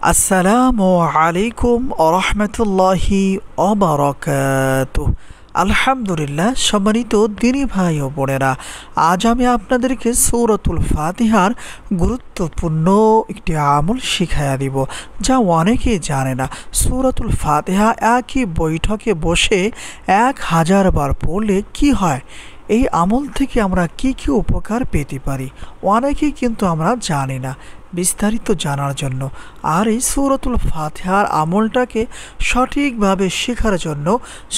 আসসালামু আলাইকুম ওরহমতুল্লাহি ওবারাকাতুহ। আলহামদুলিল্লাহ, সম্মানিত দিনী ভাই ও বোনেরা, আজ আমি আপনাদেরকে সূরাতুল ফাতিহার গুরুত্বপূর্ণ একটি আমল শিখাইয়া দিব, যা অনেকেই জানে না। সূরাতুল ফাতিহা একই বৈঠকে বসে 1000 বার পড়লে কি হয়, এই আমল থেকে আমরা কি কি উপকার পেতে পারি, অনেকেই কিন্তু আমরা জানি না। বিস্তারিত জানার জন্য আর এই সূরাতুল ফাতিহার আমলটাকে সঠিকভাবে শেখার জন্য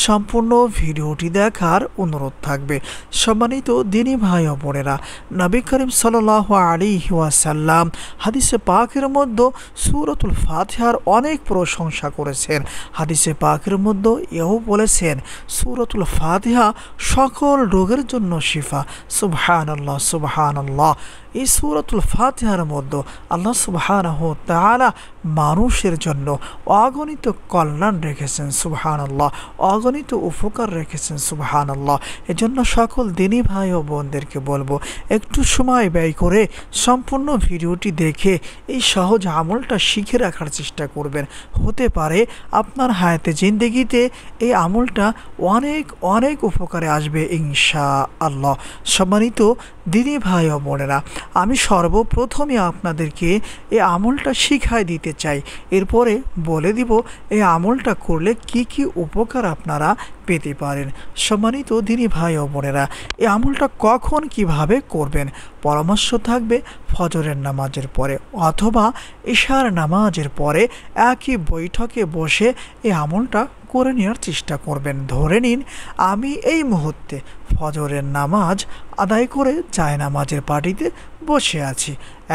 সম্পূর্ণ ভিডিওটি দেখার অনুরোধ থাকবে। সম্মানিত দিনী ভাই ও বোনেরা, নবী করিম সাল্লাল্লাহু আলাইহি ওয়াসাল্লাম হাদিসে পাকের মধ্যে সূরাতুল ফাতিহার অনেক প্রশংসা করেছেন। হাদিসে পাকের মধ্যে এও বলেছেন, সূরাতুল ফাতিহা সকল রোগের জন্য শিফা। সুবহানাল্লাহ, সুবহানাল্লাহ। এই সূরাতুল ফাতিহার মধ্যে আল্লাহ সুবহানাহু ওয়া তাআলা মানুষের জন্য অগণিত কল্যাণ রেখেছেন। সুবহানাল্লাহ, অগণিত উপকার রেখেছেন। সুবহানাল্লাহ। এজন্য সকল দিনী ভাই ও বোনদেরকে বলবো, একটু সময় ব্যয় করে সম্পূর্ণ ভিডিওটি দেখে এই সহজ আমলটা শিখে রাখার চেষ্টা করবেন। হতে পারে আপনার হায়াতে জিন্দেগিতে এই আমলটা অনেক অনেক উপকারে আসবে ইনশাআল্লাহ। সম্মানিত দিনী ভাই ও বোনেরা, আমি সর্বপ্রথমে আপনাদেরকে এই আমলটা শিখাই দিতে চাই, এরপরে বলে দিব এই আমলটা করলে কি কি উপকার আপনারা পেতে পারেন। সম্মানিত দিনী ভাই ও বোনেরা, এই আমলটা কখন কিভাবে করবেন, পরামর্শ থাকবে ফজরের নামাজের পরে অথবা ইশার নামাজের পরে একই বৈঠকে বসে এই আমলটা করে নেওয়ার চেষ্টা করবেন। ধরে নিন আমি এই মুহূর্তে ফজরের নামাজ আদায় করে জায়নামাজের পাটিতে বসে আছি,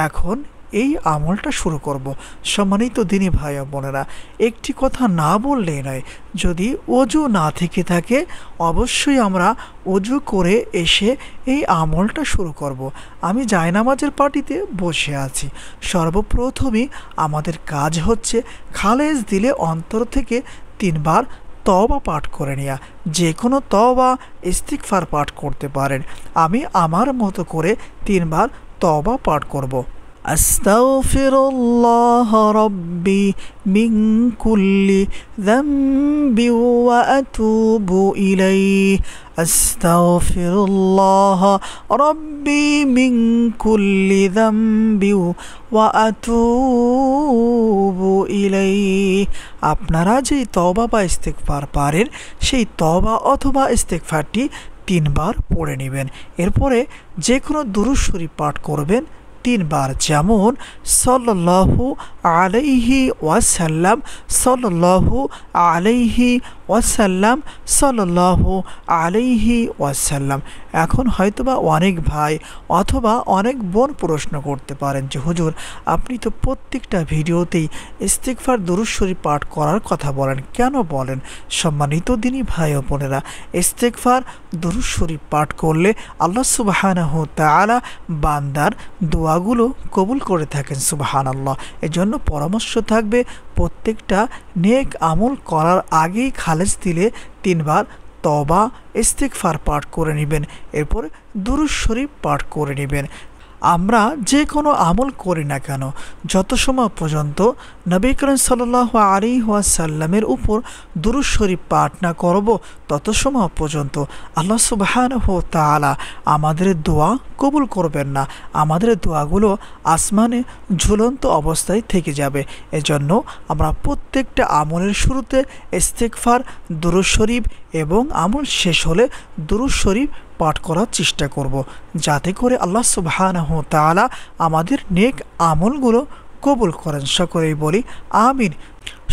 এখন এই আমলটা শুরু করব। সম্মানিত দিনী ভাই ও বোনেরা, একটি কথা না বললেই নয়, যদি ওযু না থেকে থাকে অবশ্যই আমরা ওযু করে এসে এই আমলটা শুরু করব। আমি জায়নামাজের পাটিতে বসে আছি, সর্বপ্রথমে আমাদের কাজ হচ্ছে খালেজ দিলে অন্তর থেকে 3 বার তওবা পাঠ করে নেওয়া। যে কোনো তওবা ইস্তিগফার পাঠ করতে পারেন। আমি আমার মতো করে 3 বার তওবা পাঠ করব। আস্তাগফিরুল্লাহ রাব্বি মিন কুল্লি যামবি ওয়া আতুবু ইলাইহি। আস্তাগফিরুল্লাহ রাব্বি মিন কুল্লি যামবি ওয়া আতুবু ইলাইহি। আপনারা যে তওবা বা ইস্তিগফার পারেন, সেই তওবা অথবা ইস্তিগফারটি 3 বার পড়ে নেবেন। এরপরে যে কোনো দুরূদ শরীফ পাঠ করবেন 3 বার, যেমন সাল্লাল্লাহু আলাইহি ওয়াসাল্লাম, সাল্লাল্লাহু আলাইহি ওয়াসাল্লাম, সাল্লাল্লাহু আলাইহি ওয়াসাল্লাম। এখন হয়তোবা অনেক ভাই অথবা অনেক বোন প্রশ্ন করতে পারেন যে হুজুর, আপনি তো প্রত্যেকটা ভিডিওতেই ইস্তিগফার দুরূদ শরীফ পাঠ করার কথা বলেন, কেন বলেন? সম্মানিত দিনী ভাই ও বোনেরা, ইস্তিগফার দুরূদ শরীফ পাঠ করলে আল্লাহ সুবহানাহু ওয়া তাআলা বান্দার দোয়াগুলো কবুল করে থাকেন। সুবহানাল্লাহ। এজন্য পরামর্শ থাকবে প্রত্যেকটা নেক আমল করার আগেই খালেজ দিলে 3 বার তওবা ইস্তিগফার পাঠ করে নেবেন, এরপর দুরূদ শরীফ পাঠ করে নেবেন। আমরা যে কোনো আমল করি না কেন, যত সময় পর্যন্ত নবী করিম সাল্লাল্লাহু আলাইহি ওয়াসাল্লামের উপর দুরূদ শরীফ পাঠ না করব, তত সময় পর্যন্ত আল্লাহ সুবহানাহু ওয়া তাআলা আমাদের দোয়া কবুল করবেন না। আমাদের দোয়াগুলো আসমানে ঝুলন্ত অবস্থায় থেকে যাবে। এজন্য আমরা প্রত্যেকটা আমলের শুরুতে ইস্তিগফার, দুরূদ শরীফ এবং আমল শেষ হলে দুরূদ শরীফ পাঠ করার চেষ্টা করব, যাতে করে আল্লাহ সুবহানাহু ওয়া তাআলা আমাদের নেক আমলগুলো কবুল করেন। সকলেই বলি আমিন।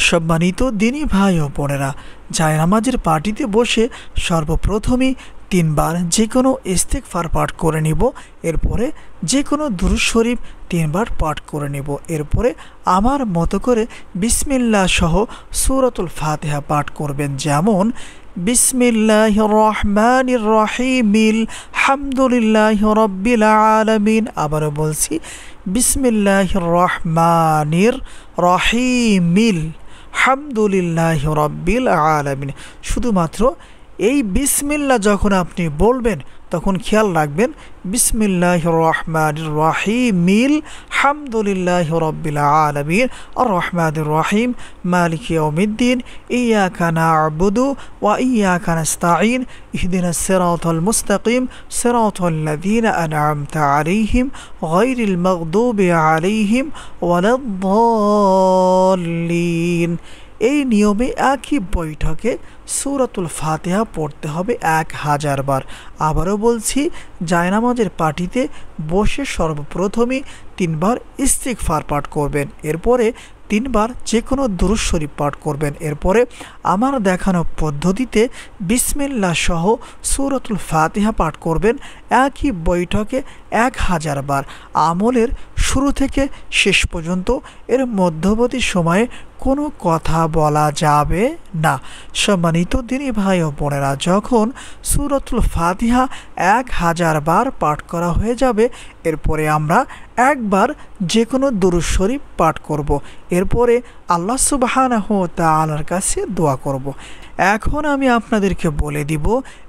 সম্মানিত দিনী ভাই ও বোনেরা, জায়নামাজের পাটিতে বসে সর্বপ্রথমে 3 বার যে কোনো ইস্তিগফার পাঠ করে নিব, এরপরে যে কোনো দুরূদ শরীফ 3 বার পাঠ করে নেব। এরপরে আমার মতো করে বিসমিল্লাহ সহ সূরাতুল ফাতিহা পাঠ করবেন, যেমন বিসমিল্লাহির রহমানির রহিম আলহামদুলিল্লাহি রাব্বিল আলামিন। আবারও বলছি, বিসমিল্লাহির রহমানির রহিম আলহামদুলিল্লাহি রাব্বিল আলামিন। শুধুমাত্র এই বিসমিল্লাহ যখন আপনি বলবেন, তখন খেয়াল রাখবেন বিসমিল্লাহির রহমানির রহিম হামদুলিল্লাহি রাব্বিল আলামিন আর রহমানির রহিম মালিকি ইয়াউমিদ্দিন ইয়াকা না'বুদু ওয়া ইয়াকা নাস্তাঈন ইহদিনাস সিরাতাল মুস্তাকিম সিরাতাল লাযীনা আন'আমতা আলাইহিম গায়রিল মাগদুবি আলাইহিম ওয়ালাদ-দাল্লিন। এই নিয়মে একই বৈঠকে সূরাতুল ফাতিহা পড়তে হবে 1000 বার। আবারও বলছি, জায়নামাজের পাটিতে বসে সর্বপ্রথমে 3 বার ইস্তিগফার পাঠ করবেন, এরপরে 3 বার যে কোনো দুরূদ শরীফ পাঠ করবেন, এরপরে আমার দেখানো পদ্ধতিতে বিসমিল্লাহ সহ সূরাতুল ফাতিহা পাঠ করবেন একই বৈঠকে 1000 বার। আমলের শুরু থেকে শেষ পর্যন্ত এর মধ্যবর্তী সময়ে কোনো কথা বলা যাবে না। সম্মানিত দিনী ভাই ও বোনেরা, যখন সূরাতুল ফাতিহা 1000 বার পাঠ করা হয়ে যাবে, এরপরে আমরা একবার যে কোনো দুরূদ শরীফ পাঠ করব, এরপরে আল্লাহ সুবহানাহু ওয়া তাআলার কাছে দোয়া করব। এখন আমি আপনাদেরকে বলে দিব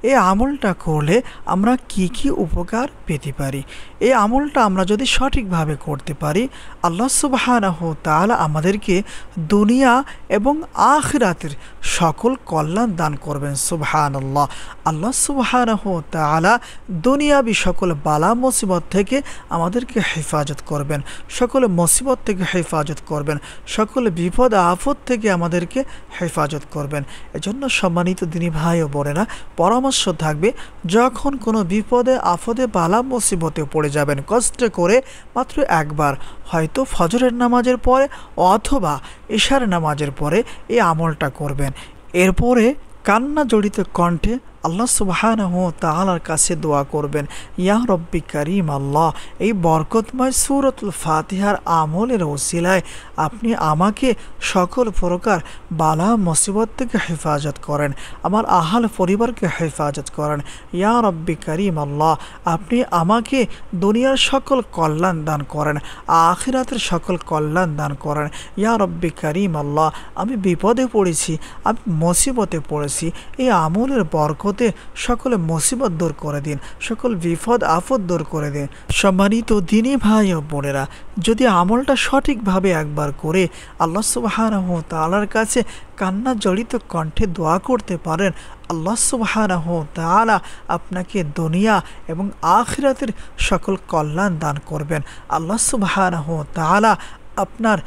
এই আমলটা করলে আমরা কি কি উপকার পেতে পারি। এই আমলটা আমরা যদি সঠিকভাবে করতে পারি, আল্লাহ সুবহানাহু ওয়া তাআলা আমাদেরকে দুনিয়া এবং আখিরাতের সকল কল্যাণ দান করবেন। সুবহানাল্লাহ। আল্লাহ সুবহানাহু ওয়া তাআলা দুনিয়াবি সকল বালা মুসিবত থেকে আমাদেরকে হেফাজত করবেন, সকল মুসিবত থেকে হেফাজত করবেন, সকল বিপদ আফত থেকে আমাদেরকে হেফাজত করবেন। এজন্য সম্মানিত দিনী ভাই ও বোনেরা, পরামর্শ থাকবে, যখন কোনো বিপদে আফদে বালা মুসিবতে পড়ে যাবেন, কষ্ট করে মাত্র একবার, হয়তো ফজরের নামাজের পরে অথবা ইশার নামাজের পরে এই আমলটা করবেন। এরপরে কান্না জড়িত কণ্ঠে আল্লাহ সুবহানাহু ওয়া তাআলার কাছে দোয়া করবেন, ইয়া রব্বি কারীম আল্লাহ, এই বরকতময় সূরাতুল ফাতিহার আমলের ওসিলায় আপনি আমাকে সকল প্রকার বালা মুসিবত থেকে হেফাজত করেন, আমার আহাল পরিবারকে হেফাজত করেন। ইয়া রব্বি কারীম আল্লাহ, আপনি আমাকে দুনিয়ার সকল কল্যাণ দান করেন, আখিরাতের সকল কল্যাণ দান করেন। ইয়া রব্বি কারীম আল্লাহ, আমি বিপদে পড়েছি, আমি মুসিবতে পড়েছি, এই আমলের বরকত সকলে মুসিবত দূর করে দিন, সকল বিপদ আফত দূর করে দিন। সম্মানিত দিনী ভাই ও বোনেরা, যদি আমলটা সঠিকভাবে একবার করে আল্লাহ সুবহানাহু ওয়া তাআলার কাছে কান্না জড়িত কণ্ঠে দোয়া করতে পারেন, আল্লাহ সুবহানাহু ওয়া তাআলা আপনাকে দুনিয়া এবং আখিরাতের সকল কল্যাণ দান করবেন। আল্লাহ সুবহানাহু ওয়া তাআলা আপনার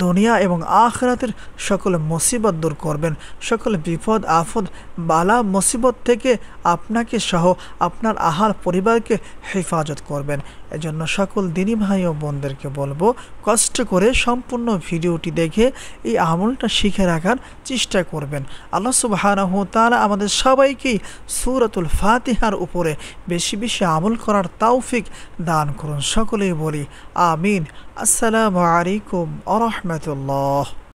দুনিয়া এবং আখিরাতের সকল মুসিবত দূর করবেন, সকল বিপদ আফত বালা মুসিবত থেকে আপনাকে সহ আপনার আহার পরিবারকে হেফাজত করবেন। এজন্য সকল দিনী ভাই ও বোনদেরকে বলবো, কষ্ট করে সম্পূর্ণ ভিডিওটি দেখে এই আমলটা শিখে রাখার চেষ্টা করবেন। আল্লাহ সুবহানাহু ওয়া তাআলা আমাদের সবাইকেই সূরাতুল ফাতিহার উপরে বেশি বেশি আমল করার তৌফিক দান করুন। সকলেই বলি আমিন। আসসালামু আলাইকুম ওয়া রাহমাতুল্লাহ।